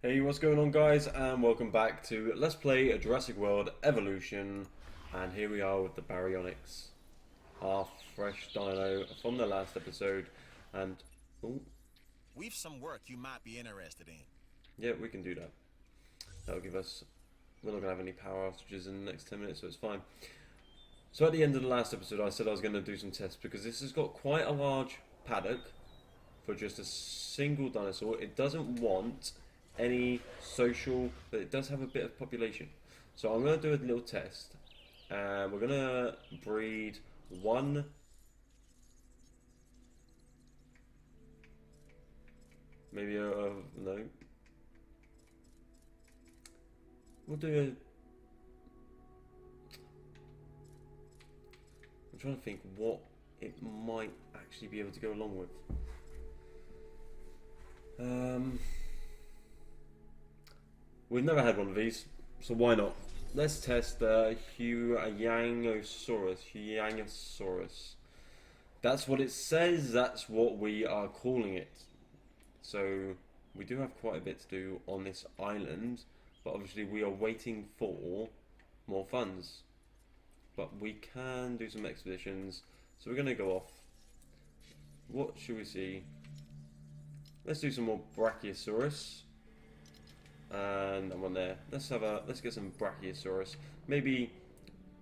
Hey, what's going on guys, and welcome back to Let's Play Jurassic World Evolution. And here we are with the Baryonyx, our fresh dino from the last episode. And, oh, We've some work you might be interested in. yeah, we can do that. That'll give us, we're not going to have any power outages in the next 10 minutes, so it's fine. So at the end of the last episode I said I was going to do some tests, because this has got quite a large paddock for just a single dinosaur. It doesn't want any social, but it does have a bit of population. So I'm going to do a little test, and we're going to breed one. Maybe no. We'll do a. I'm trying to think what it might actually be able to go along with. We've never had one of these, so why not? Let's test the Tyrannosaurus. That's what it says, that's what we are calling it. So, we do have quite a bit to do on this island, but obviously we are waiting for more funds. But we can do some expeditions, so we're going to go off. What should we see? Let's do some more Brachiosaurus. And I'm on there. Let's get some Brachiosaurus. Maybe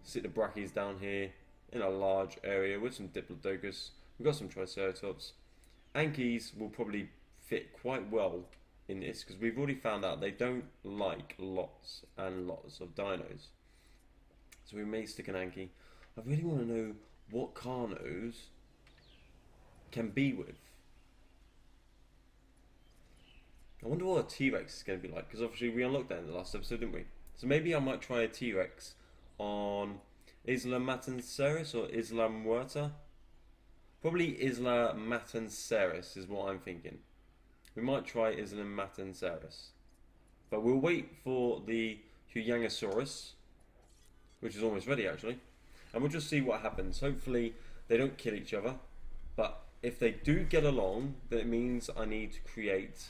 sit the Brachies down here in a large area with some Diplodocus. We've got some Triceratops. Ankies will probably fit quite well in this because we've already found out they don't like lots and lots of dinos. So we may stick an Anki. I really want to know what Carnos can be with. I wonder what a T-Rex is going to be like, because obviously we unlocked that in the last episode, didn't we? So maybe I might try a T-Rex on Isla Matanceros or Isla Muerta. Probably Isla Matanceros is what I'm thinking. We might try Isla Matanceros. But we'll wait for the Huyangosaurus, which is almost ready actually. And we'll just see what happens. Hopefully they don't kill each other. But if they do get along, then it means I need to create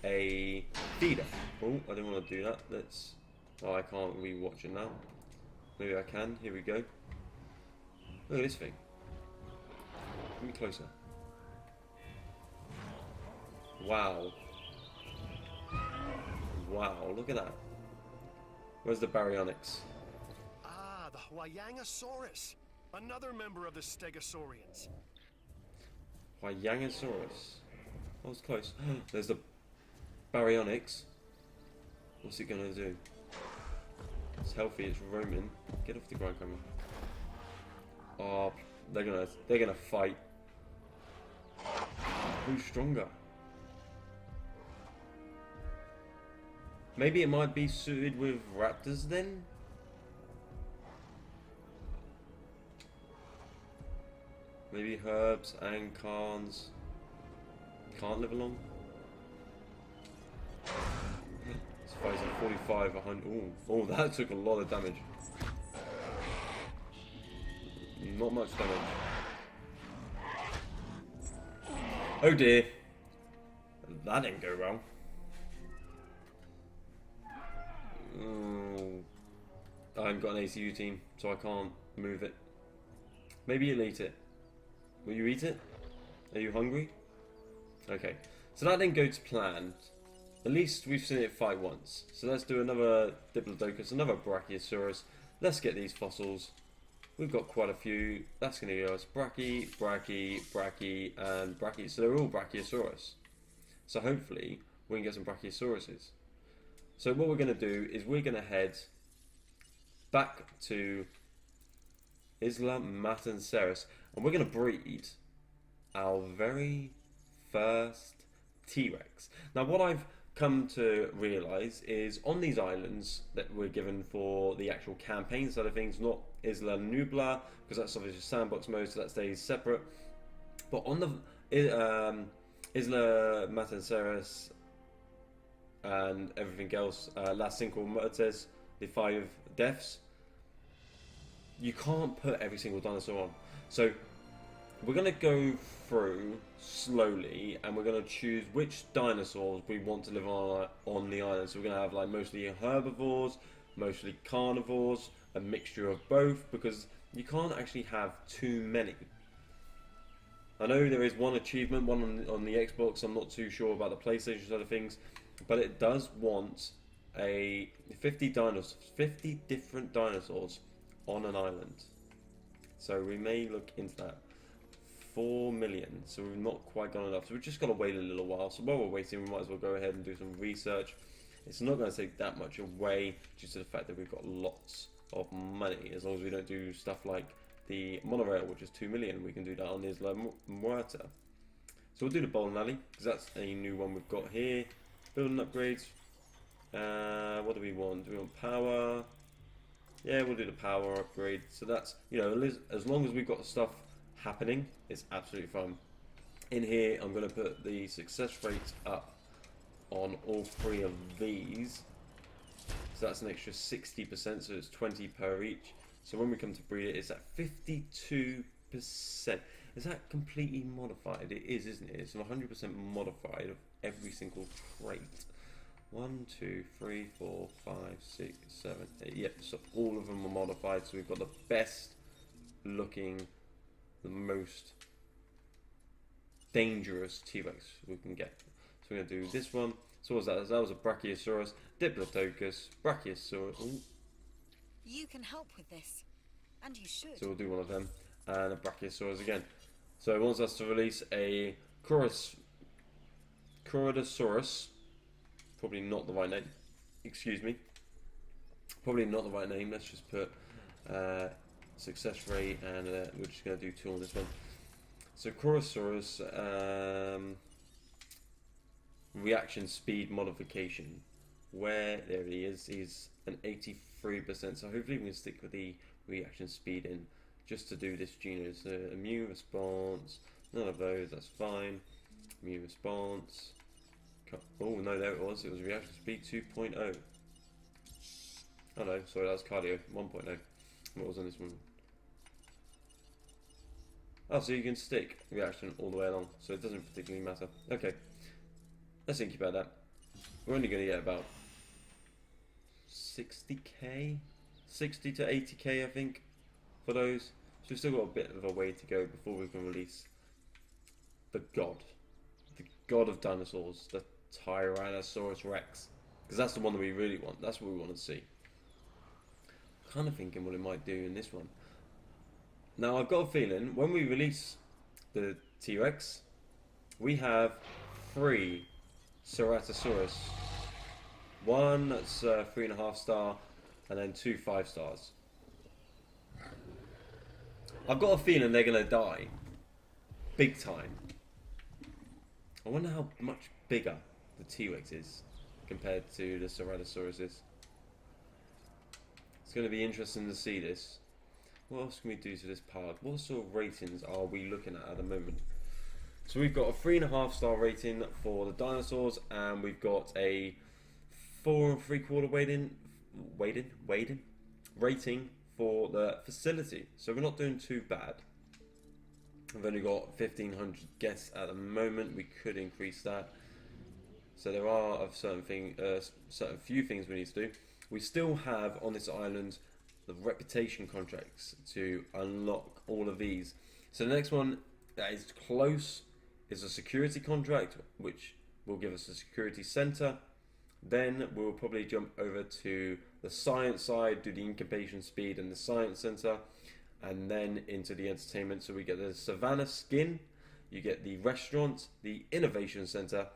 a feeder. Oh, I didn't want to do that. Let's. Oh, I can't re-watch it now. Maybe I can. Here we go. Look at this thing. Get me closer. Wow. Wow, look at that. Where's the Baryonyx? Ah, the Huyangosaurus. Another member of the Stegosaurians. Huyangosaurus. That was close. There's the Baryonyx. What's it gonna do? It's healthy, it's roaming. Get off the ground, camera. Oh, they're gonna fight. Who's stronger? Maybe it might be suited with raptors then? Maybe herbs and carns can't live along? This fight's at 45, 100. Oh, that took a lot of damage. Not much damage. Oh dear. That didn't go well. Oh, I haven't got an ACU team, so I can't move it. Maybe you'll eat it. Will you eat it? Are you hungry? Okay. So that didn't go to plan. At least we've seen it fight once. So let's do another Diplodocus, another Brachiosaurus. Let's get these fossils. We've got quite a few. That's going to go as Brachy, and Brachy. So they're all Brachiosaurus. So hopefully we can get some Brachiosauruses. So what we're going to do is we're going to head back to Isla Matanceros. And we're going to breed our very first T-Rex. Now what I've come to realise is on these islands that we're given for the actual campaign side of things, not Isla Nublar, because that's obviously sandbox mode, so that stays separate. But on the Isla Matanceros and everything else, Las Cinco Muertes, the 5 deaths, you can't put every single dinosaur on. So we're going to go through slowly, and we're going to choose which dinosaurs we want to live on the island. So we're going to have like mostly herbivores, mostly carnivores, a mixture of both, because you can't actually have too many. I know there is one achievement, one on the Xbox. I'm not too sure about the PlayStation side of things, but it does want a 50 different dinosaurs on an island. So we may look into that. 4 million, so we've not quite gone enough. So we've just got to wait a little while. So while we're waiting, we might as well go ahead and do some research. It's not going to take that much away due to the fact that we've got lots of money. As long as we don't do stuff like the monorail, which is 2 million, we can do that on Isla Muerta. So we'll do the bowling alley, because that's a new one we've got here. Building upgrades. What do we want? Do we want power? Yeah, we'll do the power upgrade. So that's, you know, as long as we've got stuff happening, it's absolutely fun. In here, I'm going to put the success rate up on all 3 of these. So that's an extra 60%, so it's 20 per each. So when we come to breed it, it's at 52%. Is that completely modified? It is, isn't it? It's 100% modified of every single trait. 1, 2, 3, 4, 5, 6, 7, 8. Yep, so all of them are modified. So we've got the best looking, the most dangerous T-Rex we can get. So we're going to do this one. So what was that? That was a Brachiosaurus, Diplodocus, Brachiosaurus. Ooh. You can help with this, and you should. So we'll do one of them, and a Brachiosaurus again. So it wants us to release a Ceratosaurus. Probably not the right name. Excuse me. Probably not the right name. Let's just put success rate, and we're just going to do 2 on this one. So Ceratosaurus reaction speed modification. Where there he is, he's an 83%. So hopefully we can stick with the reaction speed in just to do this gene. So immune response, none of those, that's fine. Immune response. Oh no, there it was. It was reaction speed 2.0. Oh no, sorry, that was cardio 1.0. What was on this one? Oh, so you can stick reaction all the way along, so it doesn't particularly matter. Okay, let's think about that. We're only going to get about 60k, 60 to 80k, I think, for those. So we've still got a bit of a way to go before we can release the god of dinosaurs, the Tyrannosaurus Rex, because that's the one that we really want. That's what we want to see. Kind of thinking what it might do in this one. Now I've got a feeling when we release the T-Rex, we have 3 Ceratosaurus. One that's 3.5 star, and then 2 5 stars. I've got a feeling they're gonna die, big time. I wonder how much bigger the T-Rex is compared to the Ceratosaurus is. It's going to be interesting to see this. What else can we do to this part? What sort of ratings are we looking at the moment? So we've got a 3.5 star rating for the dinosaurs, and we've got a 4 3/4 rating for the facility. So we're not doing too bad. We've only got 1,500 guests at the moment. We could increase that. So there are certain few things we need to do. We still have on this island the reputation contracts to unlock all of these. So the next one that is close is a security contract, which will give us a security center. Then we'll probably jump over to the science side, do the incubation speed and the science center, and then into the entertainment. So we get the Savannah skin, you get the restaurant, the innovation center,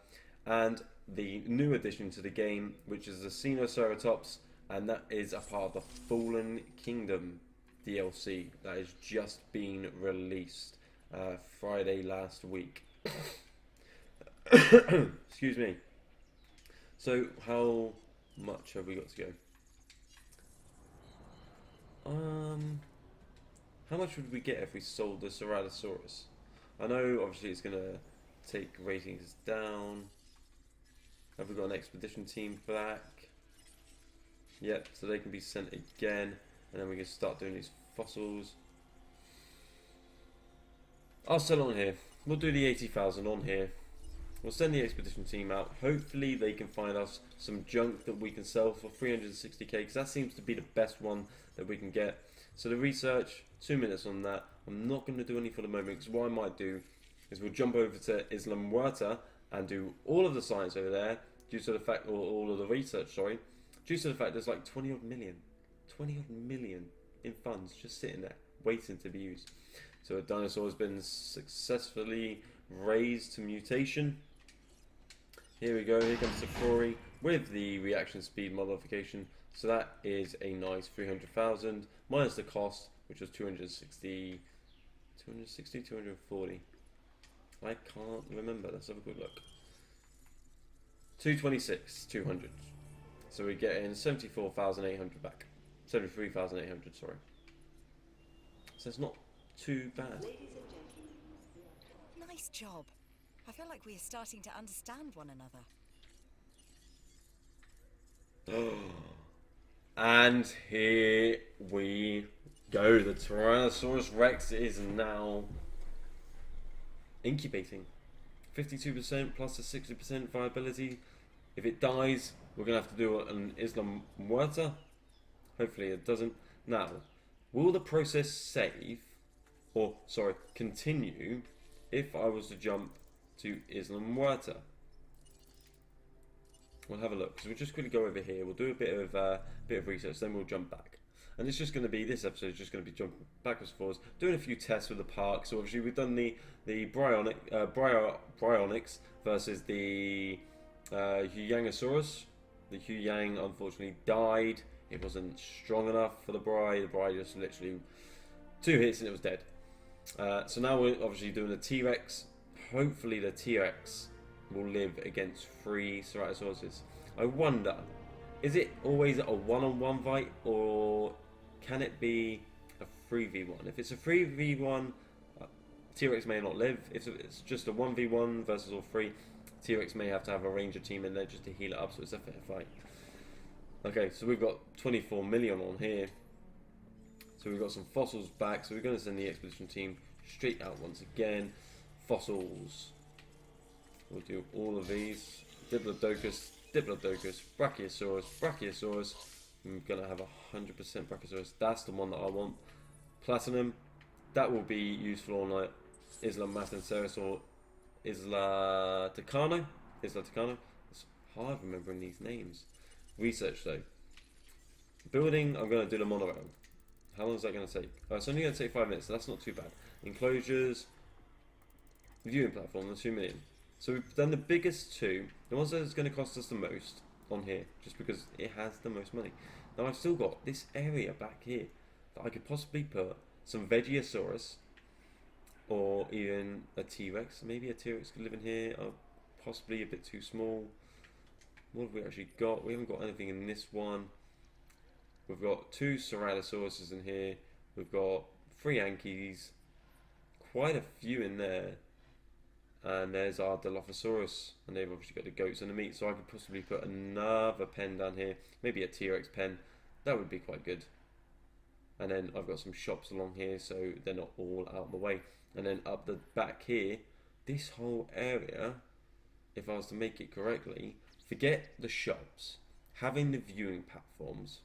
and the new addition to the game, which is the Ceratosaurus, and that is a part of the Fallen Kingdom DLC that has just been released Friday last week. Excuse me. So how much have we got to go? How much would we get if we sold the Ceratosaurus? I know obviously it's going to take ratings down. Have we got an expedition team back? Yep, so they can be sent again, and then we can start doing these fossils. I'll sell on here. We'll do the 80,000 on here. We'll send the expedition team out. Hopefully they can find us some junk that we can sell for 360k, because that seems to be the best one that we can get. So the research, 2 minutes on that. I'm not going to do any for the moment, because what I might do is we'll jump over to Isla Muerta and do all of the science over there, due to the fact, or all of the research, sorry, due to the fact there's like 20 odd million in funds just sitting there waiting to be used. So a dinosaur has been successfully raised to mutation. Here we go, here comes the Fury with the reaction speed modification. So that is a nice 300,000 minus the cost, which was 240. I can't remember, let's have a good look. 226,200. So we're getting 74,800 back. 73,800, sorry. So it's not too bad. Nice job. I feel like we are starting to understand one another. And here we go. The Tyrannosaurus Rex is now incubating. 52% plus a 60% viability. If it dies, we're going to have to do an Isla Muerta. Hopefully it doesn't. Now, will the process save, or sorry, continue if I was to jump to Isla Muerta? We'll have a look. So we'll just quickly go over here. We'll do a bit of research, then we'll jump back. And it's just going to be, this episode is just going to be jumping backwards and forwards, doing a few tests with the park. So obviously we've done the Bryonyx versus the Huyangosaurus. The Huyang unfortunately died. It wasn't strong enough for the Bry. The Bry just literally 2 hits and it was dead. So now we're obviously doing the T-Rex. Hopefully the T-Rex will live against 3 Ceratosauruses. I wonder, is it always a one-on-one fight, or can it be a 3v1? If it's a 3v1, T-Rex may not live. If it's just a 1v1 versus all 3, T-Rex may have to have a ranger team in there just to heal it up, so it's a fair fight. Okay, so we've got 24 million on here. So we've got some fossils back, so we're going to send the expedition team straight out once again. Fossils. We'll do all of these. Diplodocus, Brachiosaurus. I'm going to have 100% Brachiosaurus. That's the one that I want. Platinum. That will be useful on like Isla Matanceros or Isla Tacano. It's hard remembering these names. Research though. Building, I'm going to do the monorail. How long is that going to take? It's only going to take 5 minutes, so that's not too bad. Enclosures. Viewing platform, the 2 million. So we've done the biggest 2. The ones that is going to cost us the most on here, just because it has the most money. Now I've still got this area back here that I could possibly put some Vegiosaurus, or even a T-Rex. Maybe a T-Rex could live in here. Possibly a bit too small. What have we actually got? We haven't got anything in this one. We've got 2 Ceratosauruses in here. We've got 3 Ankies. Quite a few in there. And there's our Dilophosaurus. And they've obviously got the goats and the meat. So I could possibly put another pen down here. Maybe a T-Rex pen. That would be quite good. And then I've got some shops along here, so they're not all out of the way. And then up the back here, this whole area, if I was to make it correctly, forget the shops, having the viewing platforms.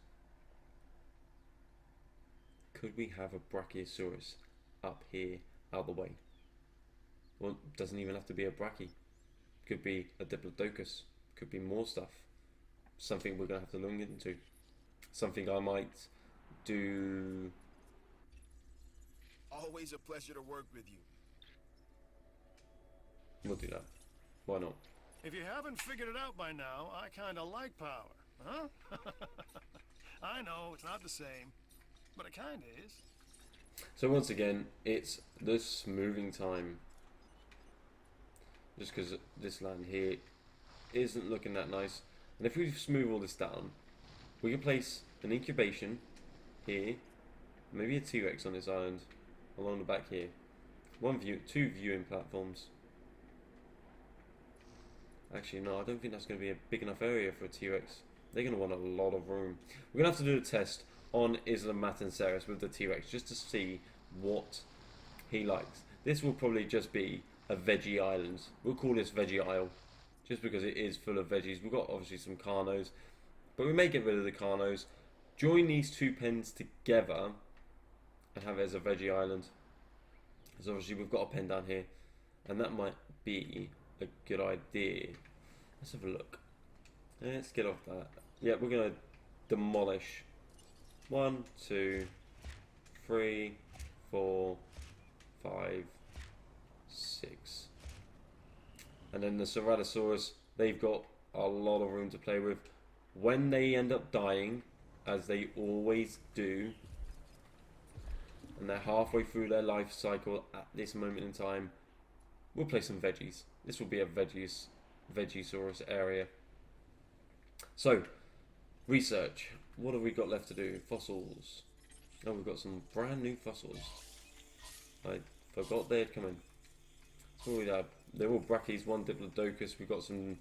Could we have a Brachiosaurus up here, out of the way? Well, it doesn't even have to be a Brachie. Could be a Diplodocus. Could be more stuff. Something we're going to have to look into. Something I might do. Always a pleasure to work with you. We'll do that. Why not? If you haven't figured it out by now, I kinda like power, huh? I know, it's not the same, but it kinda is. So once again, it's the smoothing time. Just because this land here isn't looking that nice. And if we smooth all this down, we can place an incubation here, maybe a T-Rex on this island, along the back here. 2 viewing platforms. Actually, no, I don't think that's going to be a big enough area for a T-Rex. They're going to want a lot of room. We're going to have to do a test on Isla Matanceros with the T-Rex just to see what he likes. This will probably just be a veggie island. We'll call this Veggie Isle, just because it is full of veggies. We've got obviously some carnos, but we may get rid of the carnos, join these two pens together, and have it as a veggie island. So obviously we've got a pen down here, and that might be a good idea. Let's have a look. Let's get off that. Yeah, we're gonna demolish 1, 2, 3, 4, 5, 6. And then the Ceratosaurus, they've got a lot of room to play with. When they end up dying, as they always do, and they're halfway through their life cycle at this moment in time, we'll play some veggies. This will be a Veggiesaurus area. So, research. What have we got left to do? Fossils. Oh, we've got some brand new fossils. I forgot they had come in. So we have. They're all Brachys, 1 Diplodocus. We've got some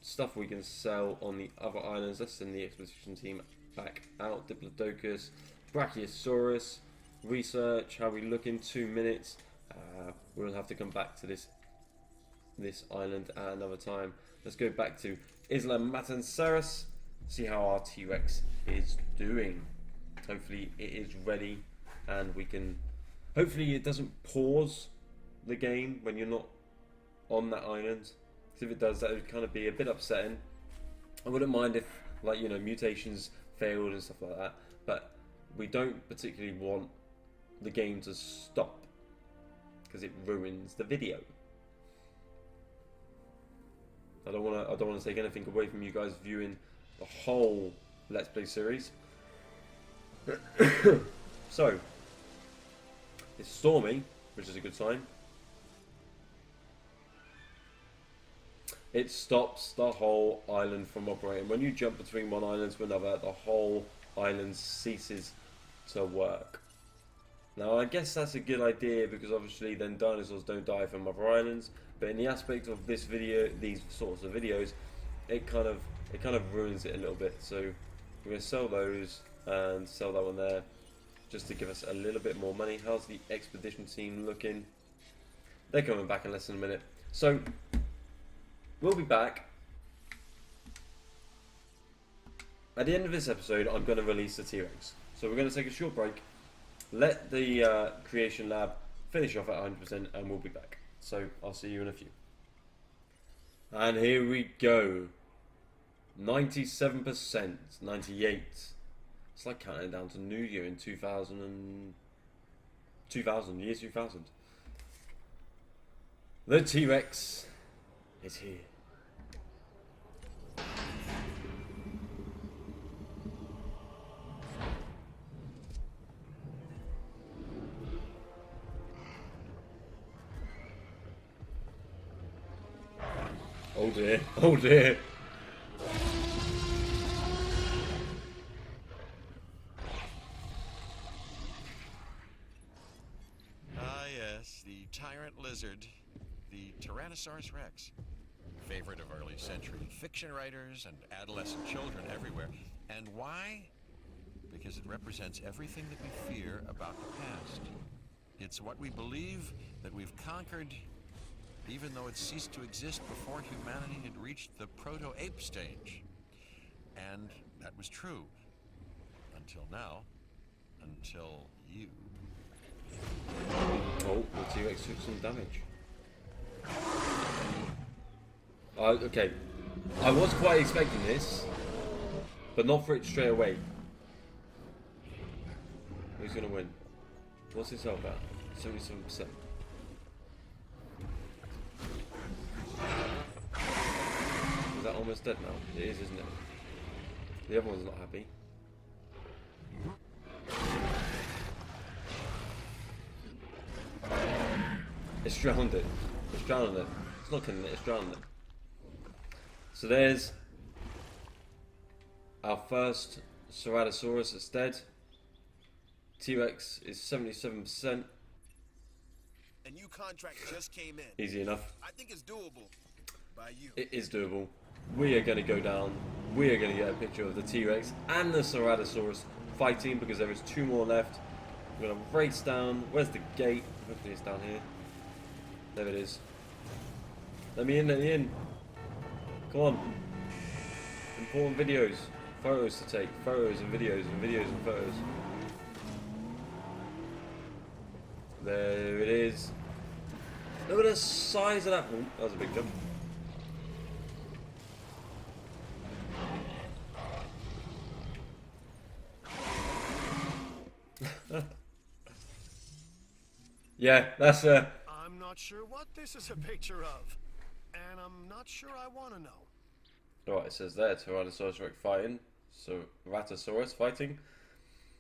stuff we can sell on the other islands. Let's send the expedition team back out. Diplodocus, Brachiosaurus. Research. How we look in 2 minutes. We'll have to come back to this island at another time. Let's go back to Isla Matanceros. See how our T-Rex is doing. Hopefully it is ready, and we can. Hopefully it doesn't pause the game when you're not on that island. Because if it does, that would kind of be a bit upsetting. I wouldn't mind if, like, you know, mutations failed and stuff like that, but we don't particularly want the game to stop because it ruins the video. I don't want to take anything away from you guys viewing the whole Let's Play series. So, it's stormy, which is a good sign. It stops the whole island from operating. When you jump between one island to another, the whole island ceases to work. Now, I guess that's a good idea because obviously then dinosaurs don't die from other islands. But in the aspect of this video, these sorts of videos, it kind of ruins it a little bit. So we're going to sell those and sell that one there, just to give us a little bit more money. How's the expedition team looking? They're coming back in less than a minute. So we'll be back. At the end of this episode, I'm going to release the T-Rex. So we're going to take a short break, let the creation lab finish off at 100%, and we'll be back. So I'll see you in a few. And here we go. 97%, 98. It's like counting down to New Year in 2000, year 2000. The T-Rex is here. Oh dear, oh dear. Ah, yes, the tyrant lizard, the Tyrannosaurus Rex. Favorite of early century fiction writers and adolescent children everywhere. And why? Because it represents everything that we fear about the past. It's what we believe that we've conquered, even though it ceased to exist before humanity had reached the proto-ape stage. And that was true. Until now. Until you. Oh, the T-Rex took some damage. Okay. I was quite expecting this, but not for it straight away. Who's going to win? What's his health at? 77%. Is that almost dead now? It is, isn't it? The other one's not happy. It's drowned it. It's drowning it. It's not killing it, it's drowning it. So there's our first Ceratosaurus that's dead. T-Rex is 77%. A new contract just came in. Easy enough. I think it's doable. By you. It is doable. We are going to go down. We are going to get a picture of the T-Rex and the Ceratosaurus fighting because there is 2 more left. We're going to race down. Where's the gate? Hopefully it's down here. There it is. Let me in, let me in. Come on. Important videos. Photos to take. Photos and videos and videos and photos. There it is. Look at the size of that. Ooh, that was a big jump. Yeah, that's I'm not sure what this is a picture of, and I'm not sure I want to know. Alright, it says there, Tyrannosaurus Rex fighting, so Ceratosaurus fighting.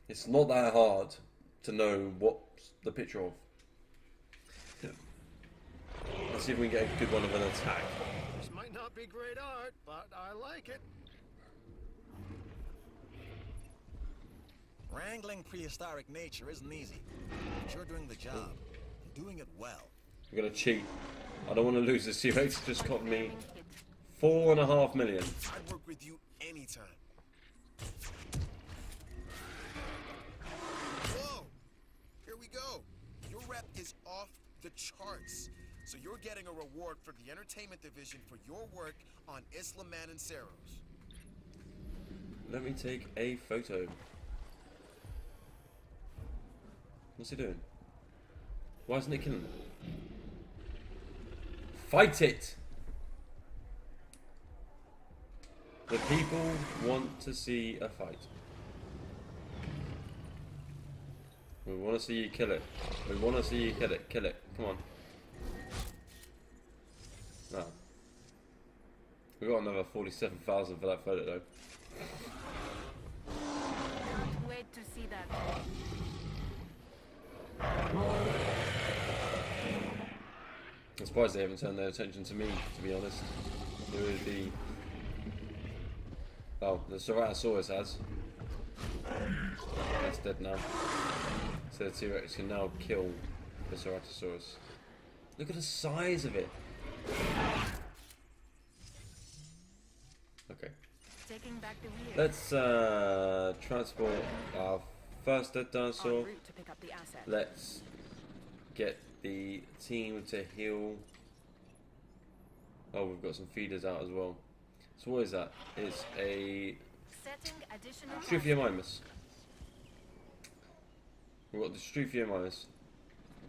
It's not that hard to know what's the picture of. Let's see if we can get a good one of an attack. This might not be great art, but I like it. Wrangling prehistoric nature isn't easy, but you're doing the job. You're doing it well. I'm gonna cheat. I don't want to lose this T-Rex. It just cost me 4.5 million. I'd work with you anytime. Whoa! Here we go. Your rep is off the charts. So you're getting a reward from the entertainment division for your work on Isla Matanceros. Let me take a photo. What's he doing? Why isn't it killing him? Fight it! The people want to see a fight. We want to see you kill it. We want to see you kill it. Kill it. Come on. No. We got another 47,000 for that photo though. Wait to see that. I'm surprised they haven't turned their attention to me, to be honest. It would be... Oh, the Ceratosaurus has. That's dead now. So the T-Rex can now kill the Ceratosaurus. Look at the size of it. Okay. Taking back the wheel. Let's transport our first dead dinosaur. En route to pick up the asset. Let's get the team to heal. Oh, we've got some feeders out as well. So what is that? It's a Setting additional Struthiomimus. We've got the Struthiomimus,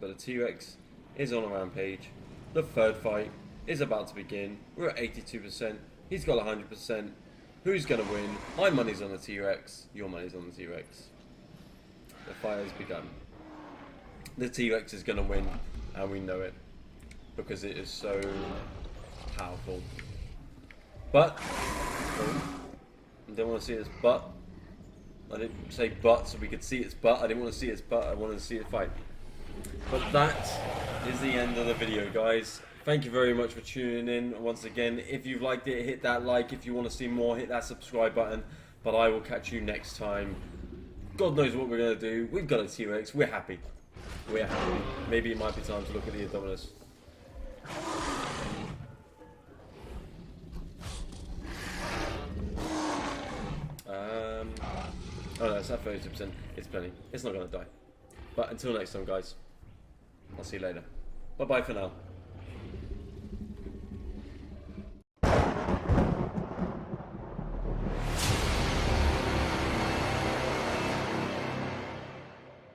but the T-Rex is on a rampage. The third fight is about to begin. We're at 82%. He's got 100%. Who's going to win? My money's on the T-Rex. Your money's on the T-Rex. The fight has begun. The T-Rex is going to win, and we know it, because it is so powerful. But, I don't want to see its butt. I didn't say butt so we could see its butt. I didn't want to see its butt. I wanted to see it fight. But that is the end of the video, guys. Thank you very much for tuning in. Once again, if you've liked it, hit that like. If you want to see more, hit that subscribe button. But I will catch you next time. God knows what we're going to do. We've got a T-Rex. We're happy. We're happy. Maybe it might be time to look at the Indominus. Oh no, it's at 32%. It's plenty. It's not going to die. But until next time, guys. I'll see you later. Bye-bye for now.